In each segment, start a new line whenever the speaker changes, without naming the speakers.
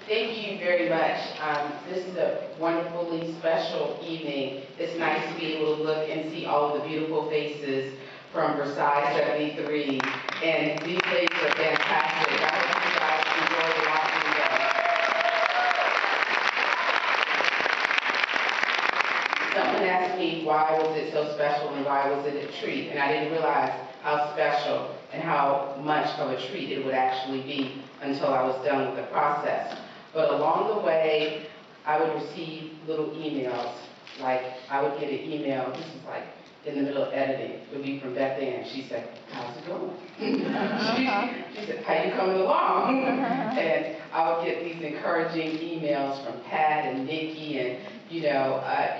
Thank you very much. This is a wonderfully special evening. It's nice to be able to look and see all of the beautiful faces from Versailles 73. And these ladies are fantastic. I hope you guys enjoy watching them. Someone asked me why was it so special and why was it a treat, and I didn't realize how special and how much of a treat it would actually be until I was done with the process. But along the way, I would receive little emails. Like, I would get an email, this is like in the middle of editing, it would be from Beth Ann. She said, how's it going? She said, how you coming along? And I would get these encouraging emails from Pat and Nikki, and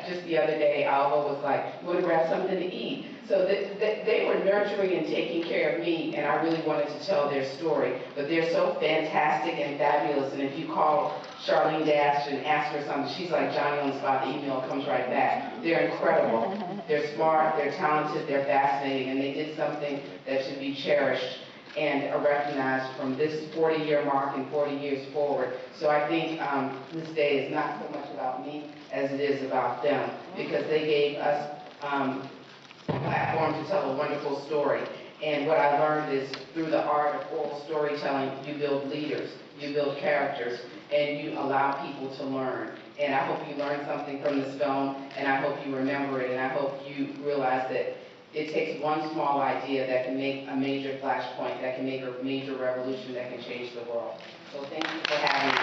just the other day, Alva was like, you want to grab something to eat? So they were nurturing and taking care of me, and I really wanted to tell their story. But they're so fantastic and fabulous, and if you call Charlene Dash and ask her something, she's like Johnny on the spot, the email comes right back. They're incredible. They're smart, they're talented, they're fascinating, and they did something that should be cherished and recognized from this 40-year mark and 40 years forward. So I think this day is not so much about me as it is about them, because they gave us platform to tell a wonderful story. And what I learned is through the art of oral storytelling, you build leaders, you build characters, and you allow people to learn. And I hope you learned something from this film, and I hope you remember it, and I hope you realize that it takes one small idea that can make a major flashpoint, that can make a major revolution, that can change the world. So thank you for having me.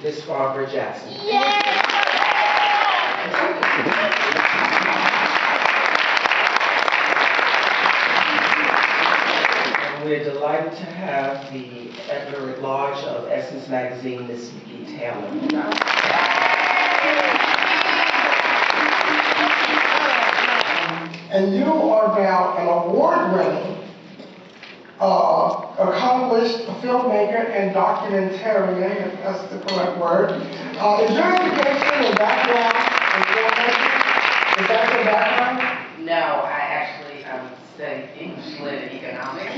Miss Barbara Jackson. And we're delighted to have the editor-at-large of Essence Magazine, Miss Nikki Taylor.
And you are now an award-winning, accomplished filmmaker and documentarian, if that's the correct word. Is your education and background in filmmaking? Is that your background?
No, I actually studied English Lit and economics.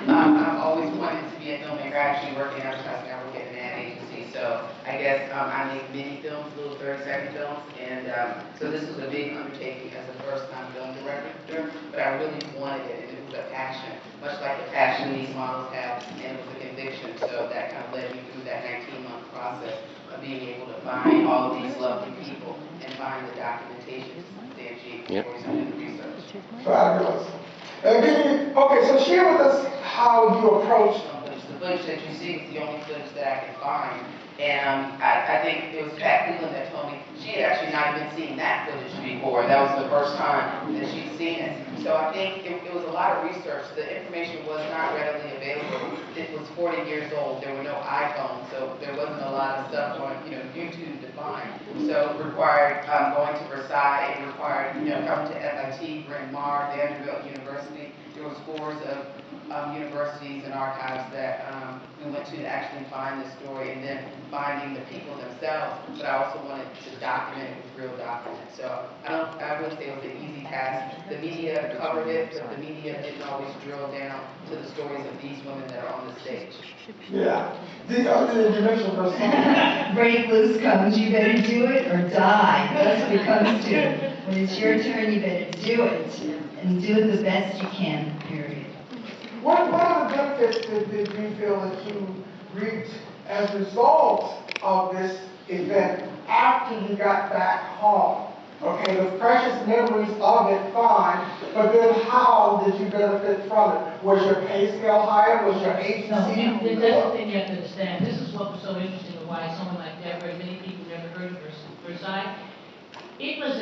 I've always wanted to be a filmmaker. I actually work in advertising. I work at an ad agency, so I guess I make mini films, little 30-second films, and so this was a big undertaking as a first-time film director, but I really wanted it, and it was a passion, much like the passion these models have, and it was a conviction, so that kind of led me through that 19-month process of being able to find all of these lovely people and find the documentation to substantiate the stories and the research.
Fabulous. Okay, so share with us how you approach.
The footage that you see is the only footage that I can find. And I think it was Pat Cleveland that told me she had actually not even seen that footage before. That was the first time that she'd seen it. So I think it was a lot of research. The information was not readily available. It was 40 years old. There were no iPhones, so there wasn't a lot of stuff on YouTube to find. So it required going to Versailles. It required coming to FIT, Bryn Mawr, Vanderbilt University. There were scores of universities and archives that we went to actually find the story, and then finding the people themselves. But I also wanted to document it with real documents. So I wouldn't say it was an easy task. The media covered it, but the media didn't always drill down to the stories of these women that are on the stage.
Yeah. The other dimension for some.
Break loose comes, you better do it or die. That's what it comes to. When it's your turn, you better do it. And do it the best you can, period.
What are the benefits that you feel that you reaped as a result of this event after you got back home? Okay, the precious memories of it, fine, but then how did you benefit from it? Was your pay scale higher? Was your agency?
No, that's the thing you have to understand. This is what was so interesting and why someone like Deborah and many people never heard of Versailles. It was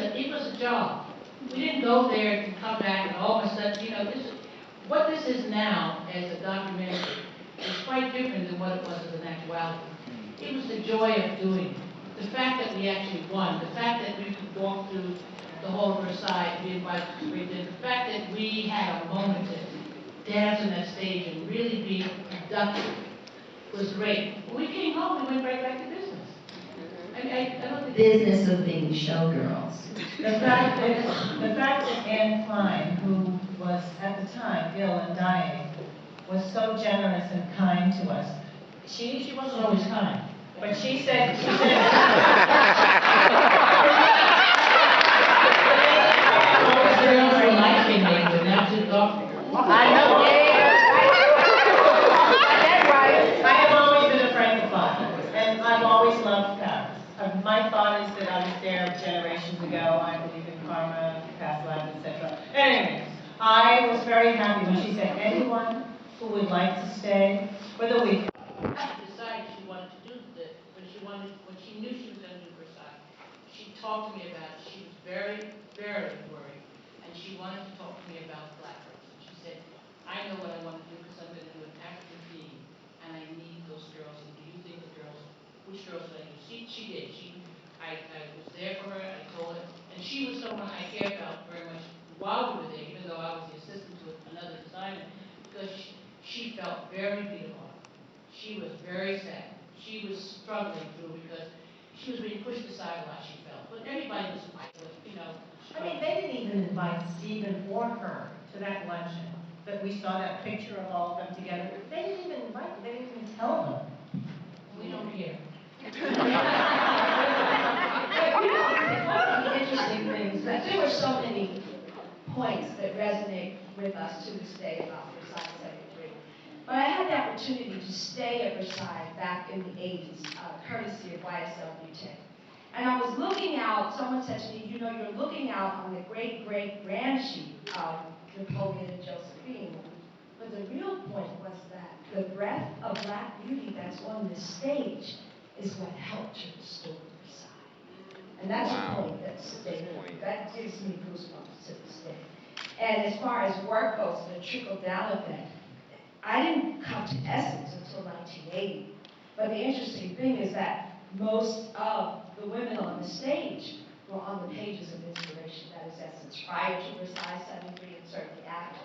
a job. We didn't go there to come back and all of a sudden, you know, what this is now as a documentary is quite different than what it was as an actuality. It was the joy of doing it. The fact that we actually won, the fact that we could walk through the whole of Versailles and be invited to great dinner, the fact that we had a moment to dance on that stage and really be productive was great. When we came home, we went right back to business. I don't think
Business of being showgirls.
The fact that Anne Klein, who was at the time ill and dying, was so generous and kind to us.
she wasn't always kind.
But she said,
Girls were light skinned, but now too dark.
I know. I have always been a friend of Paris, and I've always loved Paris. My thought is that I was there generations ago. I believe in karma, past lives, etc. Anyway, I was very happy when she said, anyone who would like to stay for the weekend.
Decided she wanted to do this, when she knew she was going to do Versailles, she talked to me about it. She was very, very worried, and she wanted to talk to me about Black girls. And she said, I know what I want to do because I'm going to do an African theme, and I need those girls. And do you think the girls, which girls should I do? She did. I was there for her. I told her, and she was someone I cared about very much while we were there, even though I was the assistant to another designer, because she felt very beat apart. She was very sad. She was struggling through because she was being pushed aside a lot, she felt. But everybody was fighting, you know.
I mean, they didn't even invite Stephen or her to that luncheon, that we saw that picture of all of them together. They didn't even invite them, they didn't even tell them.
We don't care.
But you know, one of the interesting things, that there were so many points that resonate with us to this day about Versailles 73. But I had the opportunity to stay at Versailles back in the 80s, courtesy of YSL Butane. And I was looking out, someone said to me, you know, you're looking out on the great-great-grand sheet of Napoleon and Josephine. But the real point was that the breadth of Black beauty that's on this stage is what helped to restore Versailles. And that's a point that gives me goosebumps to this day. And as far as work goes, the trickle-down effect, I didn't come to Essence until 1980. But the interesting thing is that most of the women on the stage were on the pages of inspiration, that is Essence, prior to Versailles 73 and certainly after.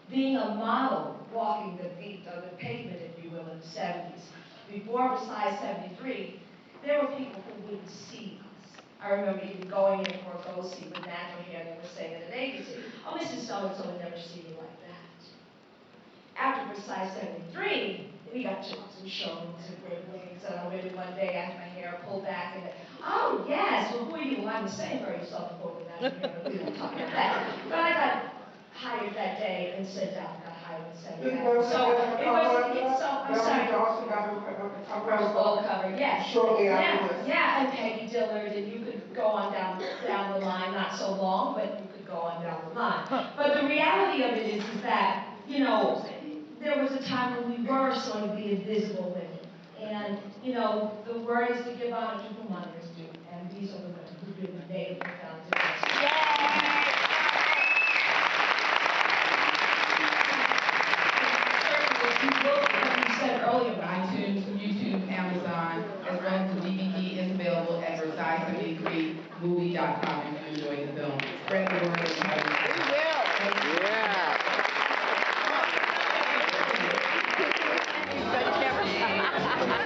Being a model, walking the beat, or the pavement, if you will, in the 70s. Before Versailles 73, there were people who wouldn't see us. I remember even going in for a go-see with natural hair, they were saying at an agency, oh, Mrs. So-and-so would never see you like that. After Versailles 73, we got chicks and showrooms and great wigs, and I remember one day I had my hair pulled back, and oh, yes, well, who are you? Well, I'm the same, very self-employed with natural hair, but we don't talk about that. But I got hired that day and sat down, got hired and sat down. So I'm sorry.
Also got a
Rose Bowl cover, yes.
Shortly after this.
Yeah, and Peggy Dillard, and you could go on down the line, not so long, but you could go on down the line. But the reality of it is that, you know, there was a time when we were sort of the invisible women. And, you know, the word is to give honor to whom honor is due. And these are the women who really made a profound difference. Like you said earlier,
iTunes, YouTube, Amazon, as well as the DVD is available at Versailles73movie.com if you enjoy the film. Spread the word.
Yeah.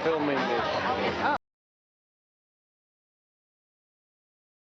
filming this.